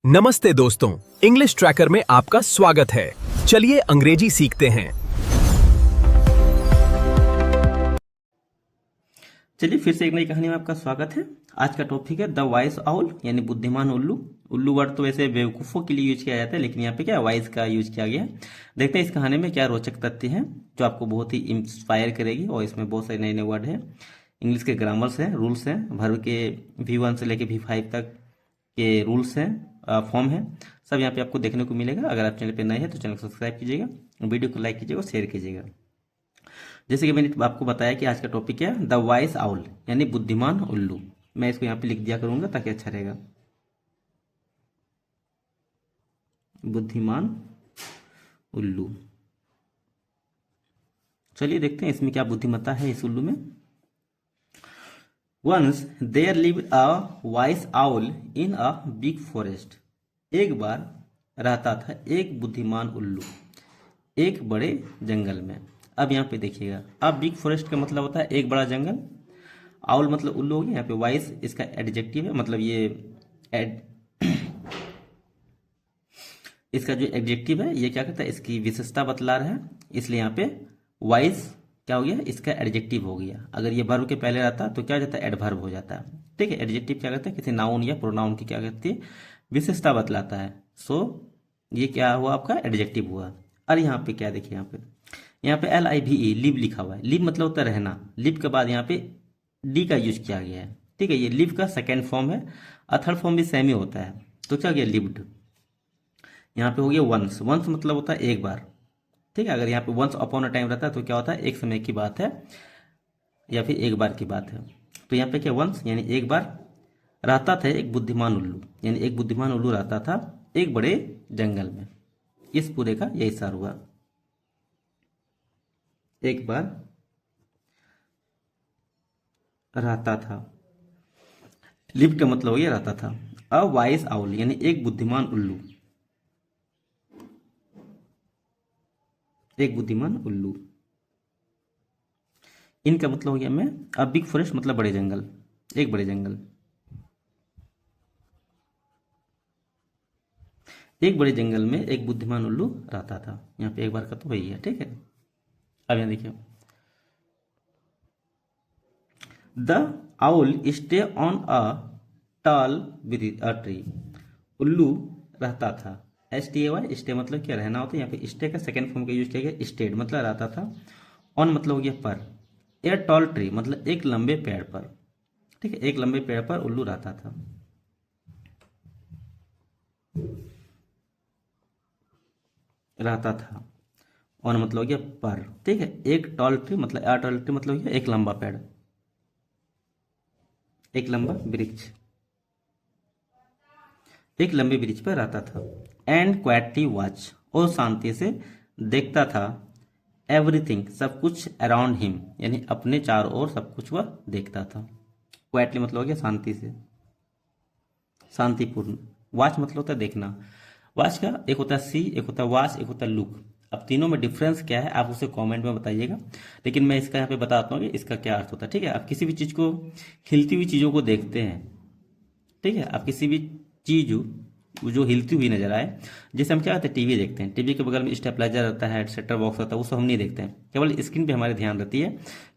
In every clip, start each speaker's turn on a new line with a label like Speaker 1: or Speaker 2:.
Speaker 1: नमस्ते दोस्तों, English tracker में आपका स्वागत है। चलिए अंग्रेजी सीखते हैं।
Speaker 2: चलिए फिर से एक नई कहानी में आपका स्वागत है। आज का टॉपिक है द वाइस आउल यानी बुद्धिमान उल्लू। उल्लू वर्ड तो वैसे बेवकूफ़ों के लिए यूज किया जाता है, लेकिन यहाँ पे क्या वाइस का यूज किया गया है। देखते हैं इस कहानी में क्या रोचक तथ्य हैं जो आपको बहुत ही इंस्पायर करेगी। और इसमें बहुत सारे नए नए वर्ड हैं, इंग्लिश के ग्रामर्स हैं, रूल्स हैं, वर्ब के V1 से लेके V5 तक के रूल्स हैं, फॉर्म है, सब यहाँ पे आपको देखने को मिलेगा। अगर आप चैनल पे नए हैं तो चैनल को सब्सक्राइब कीजिएगा, वीडियो को लाइक कीजिएगा और शेयर कीजिएगा। जैसे कि मैंने आपको बताया कि आज का टॉपिक है द वाइस आउल यानी बुद्धिमान उल्लू। मैं इसको यहाँ पे लिख दिया करूंगा ताकि अच्छा रहेगा। बुद्धिमान उल्लू। चलिए देखते हैं इसमें क्या बुद्धिमत्ता है इस उल्लू में। Once there lived a wise owl in a big forest. एक बार रहता था एक बुद्धिमान उल्लू एक बड़े जंगल में। अब यहाँ पे देखिएगा, अब बिग फॉरेस्ट का मतलब होता है एक बड़ा जंगल। आउल मतलब उल्लू हो गया। यहाँ पे वाइस इसका एडजेक्टिव है, मतलब ये इसका जो एडजेक्टिव है ये क्या करता है, इसकी विशेषता बतला रहा है, इसलिए यहाँ पे वाइस क्या हो गया, इसका एडजेक्टिव हो गया। अगर ये वर्ब के पहले रहता तो क्या हो जाता है, एडवर्ब हो जाता है। ठीक है, एडजेक्टिव क्या करता है, किसी नाउन या प्रोनाउन की क्या करती है, विशेषता बतलाता है। सो ये क्या हुआ, आपका एडजेक्टिव हुआ। और यहाँ पे क्या देखिए, यहाँ पे LIVE लिव लिखा हुआ है। लिव मतलब होता है रहना। लिव के बाद यहाँ पे डी का यूज किया गया है। ठीक है, ये लिव का सेकेंड फॉर्म है और थर्ड फॉर्म भी सेम ही होता है। तो क्या हो गया, लिव्ड। यहाँ पे हो गया वंस। वंस मतलब होता है एक बार। ठीक है, अगर यहाँ पे वंस अपॉन अ टाइम रहता है तो क्या होता है, एक समय की बात है या फिर एक बार की बात है। तो यहाँ पे क्या, वंस यानी एक बार रहता था एक बुद्धिमान उल्लू, यानी एक बुद्धिमान उल्लू रहता था एक बड़े जंगल में। इस पूरे का यही सार हुआ। एक बार रहता था, लिव का मतलब हो गया रहता था। अ वाइस आउल यानी एक बुद्धिमान उल्लू, एक बुद्धिमान उल्लू। इनका मतलब हो गया मैं, अ बिग फॉरेस्ट मतलब बड़े जंगल, एक बड़े जंगल। एक बड़े जंगल में एक बुद्धिमान उल्लू रहता था। यहाँ पे एक बार का तो वही है। ठीक है, अब यहाँ देखिए, the owl stay on a tall tree. उल्लू रहता था, STAY, स्टे मतलब क्या, रहना होता है। यहाँ पे स्टे का सेकेंड फॉर्म का यूज किया गया, स्टेड मतलब रहता था। ऑन मतलब हो गया पर, ए टॉल ट्री मतलब एक लंबे पेड़ पर। ठीक है, एक लंबे पेड़ पर उल्लू रहता था, रहता था। ऑन मतलब हो गया पर। ठीक है, एक टॉल ट्री मतलब, ए टॉल ट्री मतलब हो गया एक लंबा पेड़, एक लंबा वृक्ष, एक लंबे वृक्ष पर रहता था। एंड क्वाइटली वॉच, और शांति से देखता था, एवरीथिंग सब कुछ, अराउंड हिम यानी अपने चारों ओर सब कुछ वह देखता था। क्वाइटली मतलब हो गया शांति से, शांतिपूर्ण। वॉच मतलब होता है देखना। वॉच का एक होता है सी, एक होता है वॉच, एक होता है लुक। अब तीनों में डिफरेंस क्या है आप उसे कमेंट में बताइएगा, लेकिन मैं इसका यहाँ पे बताता हूँ कि इसका क्या अर्थ होता है। ठीक है, आप किसी भी चीज़ को, खिलती हुई चीज़ों को देखते हैं। ठीक है, आप किसी भी चीज़ जो हिलती हुई नजर आए, जैसे हम क्या करते हैं, टीवी देखते हैं, टीवी के बगल में स्टेबलाइजर रहता है, सेटर बॉक्स रहता है, वो सब हम नहीं देखते हैं। केवल स्क्रीन पे हमारे ध्यान रहती है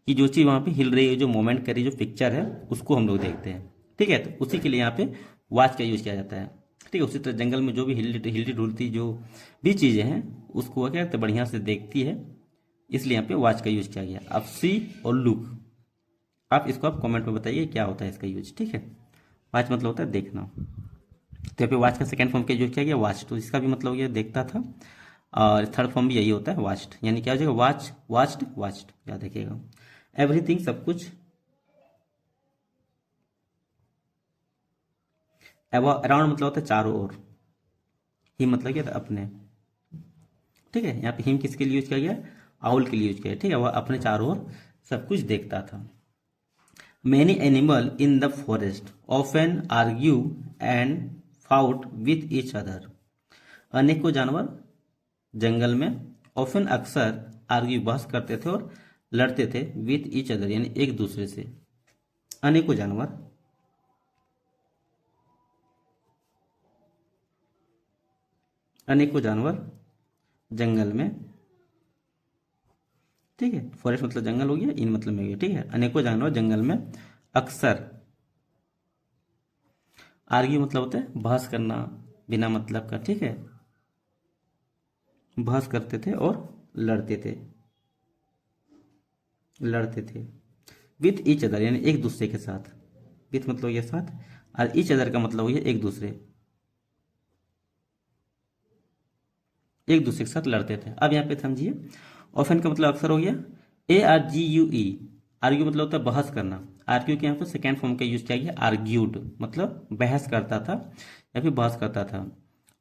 Speaker 2: कि जो चीज़ वहाँ पे हिल रही है, जो मूवमेंट कर रही है, जो पिक्चर है, उसको हम लोग देखते हैं। ठीक है, तो उसी के लिए यहाँ पे वॉच का यूज किया जाता है। ठीक है, उसी तरह जंगल में जो भी हिलती डुलती जो भी चीज़ें हैं उसको वो क्या करते हैं, बढ़िया से देखती है, इसलिए यहाँ पे वॉच का यूज किया गया। अब सी और लुक, आप इसको आप कमेंट में बताइए क्या होता है इसका यूज। ठीक है, वॉच मतलब होता है देखना। तो यहाँ पे वॉच का सेकंड फॉर्म का यूज किया गया वॉच, तो इसका भी मतलब हो गया देखता था। और थर्ड फॉर्म भी यही होता है वॉच्ड, यानी क्या हो जाएगा, वॉच, वॉच्ड, वॉच्ड, याद रखिएगा। एवरीथिंग सब कुछ, अराउंड मतलब होता है चारों ओर, ही मतलब क्या था, अपने। ठीक है, यहाँ पे हिम किसके लिए यूज किया गया, आउल के लिए यूज किया गया। ठीक है, वह अपने चारों ओर सब कुछ देखता था। Many animal in the forest often argue and fought with each other. अनेकों जानवर जंगल में, ऑफन अक्सर, आर्ग्यू बहस करते थे और लड़ते थे, विथ ईच अदर यानी एक दूसरे से। अनेकों जानवर अनेकों जानवर जंगल में, ठीक है, फॉरेस्ट मतलब जंगल हो गया, इन मतलब में हो गया, ठीक है, अनेकों जानवर जंगल में अक्सर, आर्ग्यू मतलब होता है बहस करना बिना मतलब का, ठीक है, बहस करते थे और लड़ते थे, विथ ईच अदर यानी एक दूसरे के साथ, विथ मतलब ये साथ, और ईच अदर का मतलब हो गया एक दूसरे, एक दूसरे के साथ लड़ते थे। अब यहाँ पे समझिए, ऑफन का मतलब अक्सर हो गया, ARGUE, आर्ग्यू मतलब होता है बहस करना, आर्ग्यू के यहाँ पे सेकेंड फॉर्म का यूज किया गया आर्ग्यूड, मतलब बहस करता था या फिर बहस करता था,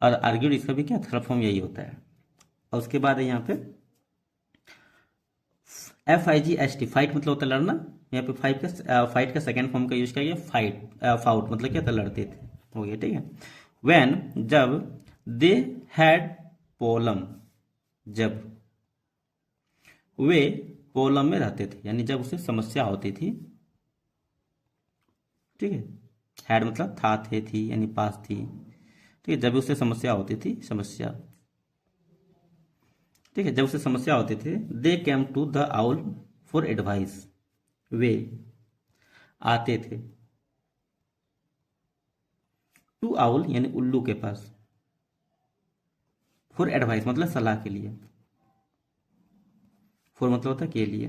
Speaker 2: और आर्ग्यूड इसका भी क्या थर्ड फॉर्म यही होता है। और उसके बाद है यहाँ पे FIGHT, फाइट मतलब होता है लड़ना, यहाँ पे फाइट का सेकेंड फॉर्म का यूज किया गया फाउट मतलब क्या था लड़ते थे, हो गया, ठीक है। व्हेन जब, दे हैड प्रॉब्लम, जब वे प्रॉब्लम में रहते थे यानी जब उसे समस्या होती थी, ठीक है, हैड मतलब था, थे, थी यानी पास थी, ठीक है, जब उसे समस्या होती थी, समस्या, ठीक है, जब उसे समस्या होती थी, they came to the owl for advice, वे आते थे टू आउल यानी उल्लू के पास, फॉर एडवाइस मतलब सलाह के लिए, फॉर मतलब होता है के लिए,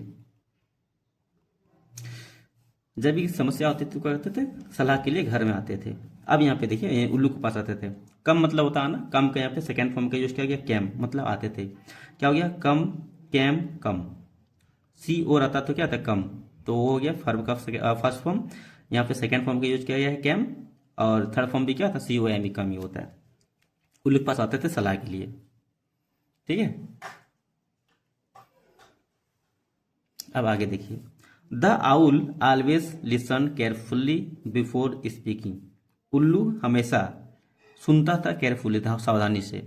Speaker 2: जब भी समस्या होती थी तो क्या करते थे, सलाह के लिए घर में आते थे। अब यहाँ पे देखिए ये उल्लू के पास आते थे, कम मतलब होता है ना, कम का यहाँ पे सेकेंड फॉर्म का यूज किया गया कैम मतलब आते थे, क्या हो गया कम, कैम कम, सी और आता तो क्या था कम, तो वो हो गया फर्ब का फर्स्ट फॉर्म, यहाँ पे सेकेंड फॉर्म का यूज किया गया है कैम, और थर्ड फॉर्म भी क्या था COM कम ही होता है, उल्लू के पास आते थे सलाह के लिए, ठीक है। अब आगे देखिए, the owl always listen carefully before speaking, उल्लू हमेशा सुनता था केयरफुल्ली था सावधानी से,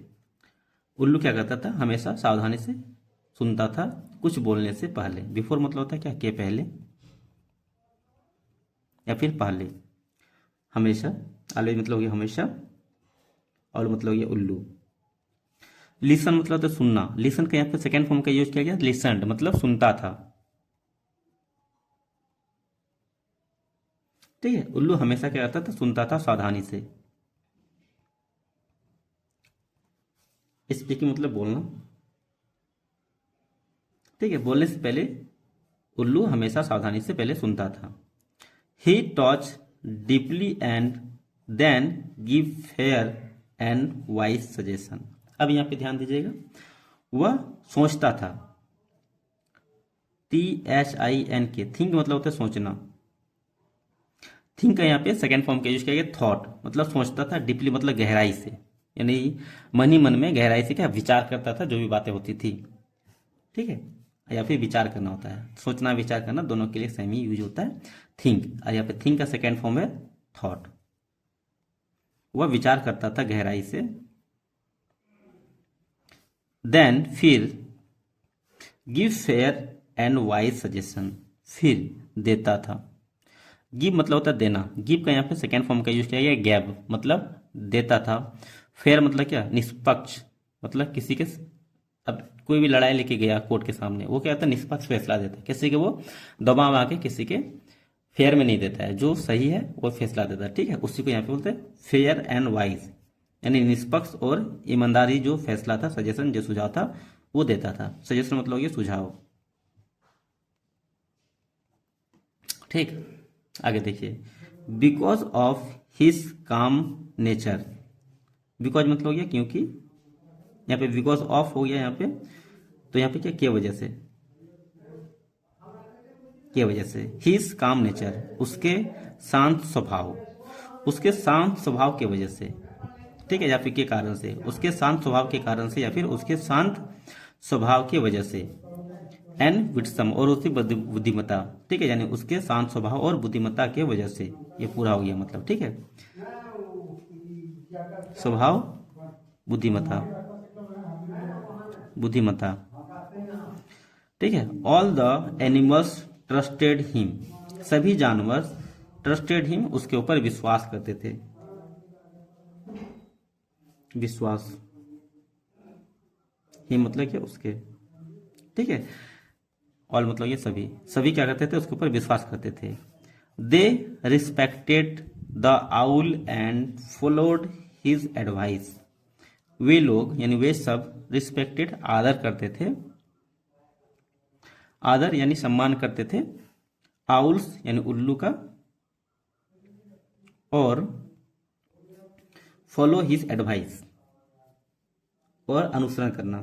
Speaker 2: उल्लू क्या करता था हमेशा सावधानी से सुनता था कुछ बोलने से पहले, बिफोर मतलब होता है क्या के पहले या फिर पहले, हमेशा, ऑलवेज मतलब हो गया हमेशा, और मतलब हो गया उल्लू, लिसन मतलब होता है सुनना, लिसन का यहाँ पे सेकेंड फॉर्म का यूज किया गया लिसनड मतलब सुनता था, ठीक है, उल्लू हमेशा क्या करता था सुनता था सावधानी से, स्पीकिंग मतलब बोलना, ठीक है, बोलने से पहले उल्लू हमेशा सावधानी से पहले सुनता था। He touch deeply and then give fair and wise suggestion, अब यहाँ पे ध्यान दीजिएगा, वह सोचता था, THINK, थिंक मतलब होता है सोचना, थिंक का यहाँ पे सेकेंड फॉर्म का यूज किया गया थॉट मतलब सोचता था, डीपली मतलब गहराई से, यानी मन ही मन में गहराई से क्या विचार करता था जो भी बातें होती थी, ठीक है, या फिर विचार करना होता है, सोचना विचार करना दोनों के लिए सेम ही यूज होता है थिंक, और यहाँ पे थिंक का सेकेंड फॉर्म है थॉट, वह विचार करता था गहराई से, देन फिर give fair and wise suggestion, फिर देता था, गिव मतलब होता है देना, गिव का यहाँ पे सेकेंड फॉर्म का यूज किया गया गैब मतलब देता था, फेयर मतलब क्या निष्पक्ष, मतलब किसी के, अब कोई भी लड़ाई लेके गया कोर्ट के सामने, वो क्या होता है निष्पक्ष फैसला देता है, किसी के वो दबाव आके किसी के फेयर में नहीं देता है, जो सही है वो फैसला देता है, ठीक है, उसी को यहाँ पे बोलते हैं फेयर एंड वाइज, यानी निष्पक्ष और ईमानदारी जो फैसला था, सजेशन जो सुझाव था वो देता था, सजेशन मतलब ये सुझाव, ठीक। आगे देखिए, because of his calm nature, because मतलब हो गया क्योंकि, यहाँ पे बिकॉज ऑफ हो गया यहाँ पे, तो यहाँ पे क्या के वजह से, के वजह से, हिज काम नेचर उसके शांत स्वभाव, उसके शांत स्वभाव के वजह से, ठीक है, या फिर के कारण से, उसके शांत स्वभाव के कारण से या फिर उसके शांत स्वभाव की वजह से, एंड विटसम और उसकी बुद्धिमत्ता, ठीक है, यानी उसके शांत स्वभाव और बुद्धिमत्ता के वजह से, ये पूरा हो गया मतलब, ठीक है, स्वभाव बुद्धिमत्ता, बुद्धिमत्ता, ठीक है, all the animals trusted him, सभी जानवर ट्रस्टेड हिम उसके ऊपर विश्वास करते थे, विश्वास, ही मतलब क्या उसके, ठीक है। ऑल मतलब ये सभी, सभी क्या करते थे उसके ऊपर विश्वास करते थे। They respected the owl and followed his advice. वे लोग यानी वे सब रिस्पेक्टेड आदर करते थे, आदर यानी सम्मान करते थे, आउल्स यानी उल्लू का, और फॉलो हिज एडवाइस और अनुसरण करना,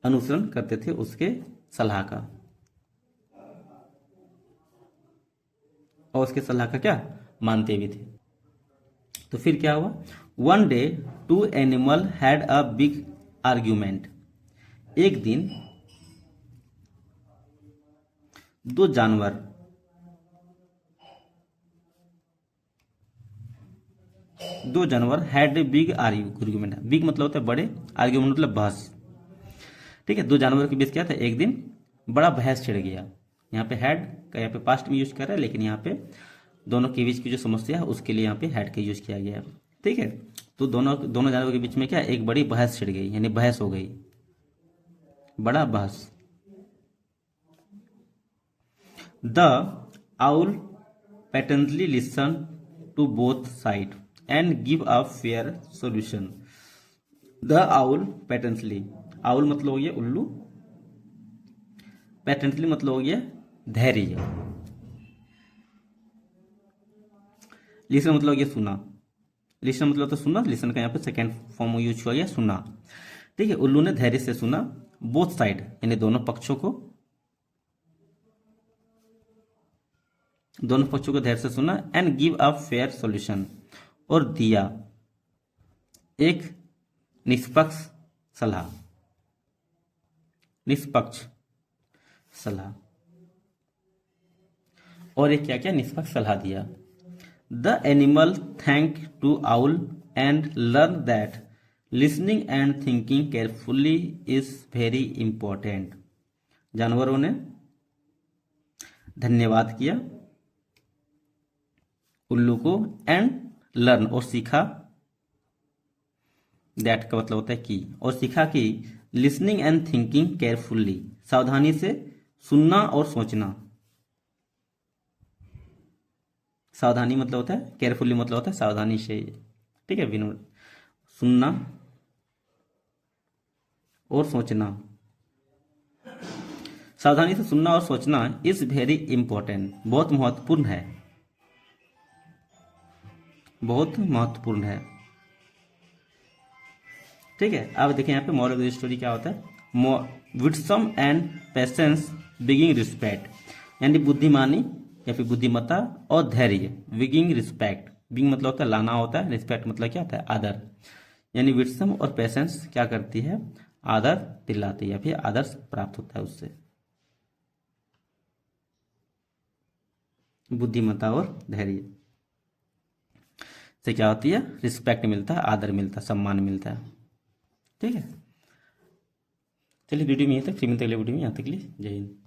Speaker 2: अनुसरण करते थे उसके सलाह का, और उसके सलाह का क्या मानते भी थे। तो फिर क्या हुआ, one day two animal had a big argument. एक दिन दो जानवर हैड बिग आर्ग्यूमेंट। बिग मतलब होता है बड़े, आर्ग्यूमेंट मतलब बहस, ठीक है। दो जानवरों के बीच क्या था, एक दिन बड़ा बहस छिड़ गया। यहाँ पे हैड का यहाँ पे पास्ट में यूज कर रहा है, लेकिन यहाँ पे दोनों के बीच की जो समस्या है उसके लिए यहाँ पे हैड का यूज किया गया है, ठीक है। तो दोनों जानवरों के बीच में क्या एक बड़ी बहस छिड़ गई, यानी बहस हो गई, बड़ा बहस। The owl patiently listen to both side and give a fair solution. The owl patiently, owl मतलब हो गया उल्लू, पैटेंटली मतलब हो गया धैर्य, लिसन मतलब हो गया सुना, लिसन मतलब तो सुना, लिसन का यहाँ पे सेकेंड फॉर्म यूज हुआ गया सुना, ठीक है। उल्लू ने धैर्य से सुना, बोथ साइड यानी दोनों पक्षों को धैर्य से सुना, and give a fair solution, और दिया एक निष्पक्ष सलाह, निष्पक्ष सलाह, और एक क्या क्या निष्पक्ष सलाह दिया। The animal thank to owl and learn that listening and thinking carefully is very important. जानवरों ने धन्यवाद किया उल्लू को, एंड लर्न और सीखा, दैट का मतलब होता है कि, और सीखा कि लिसनिंग एंड थिंकिंग केयरफुली सावधानी से सुनना और सोचना, सावधानी मतलब होता है, केयरफुली मतलब होता है सावधानी से, ठीक है विनोद, सुनना और सोचना, सावधानी से सुनना और सोचना इज वेरी इंपॉर्टेंट, बहुत महत्वपूर्ण है, बहुत महत्वपूर्ण है, ठीक है। अब देखिए यहाँ पे मॉरल ऑफ द स्टोरी क्या होता है, विडसम एंड पेशेंस बिगिंग रिस्पेक्ट, यानी बुद्धिमानी या फिर बुद्धिमत्ता और धैर्य, बिगिंग रिस्पेक्ट, बिगिंग मतलब होता है लाना होता है, रिस्पेक्ट मतलब क्या होता है आदर, यानी विडसम और पेशेंस क्या करती है, आदर दिलाती है या फिर आदर्श प्राप्त होता है उससे, बुद्धिमत्ता और धैर्य से क्या होती है, रिस्पेक्ट मिलता है, आदर मिलता है, सम्मान मिलता है, ठीक है। चलिए वीडियो में यहीं तक, फिर मिलते अगले वीडियो में, यहाँ तक के लिए जय हिंद।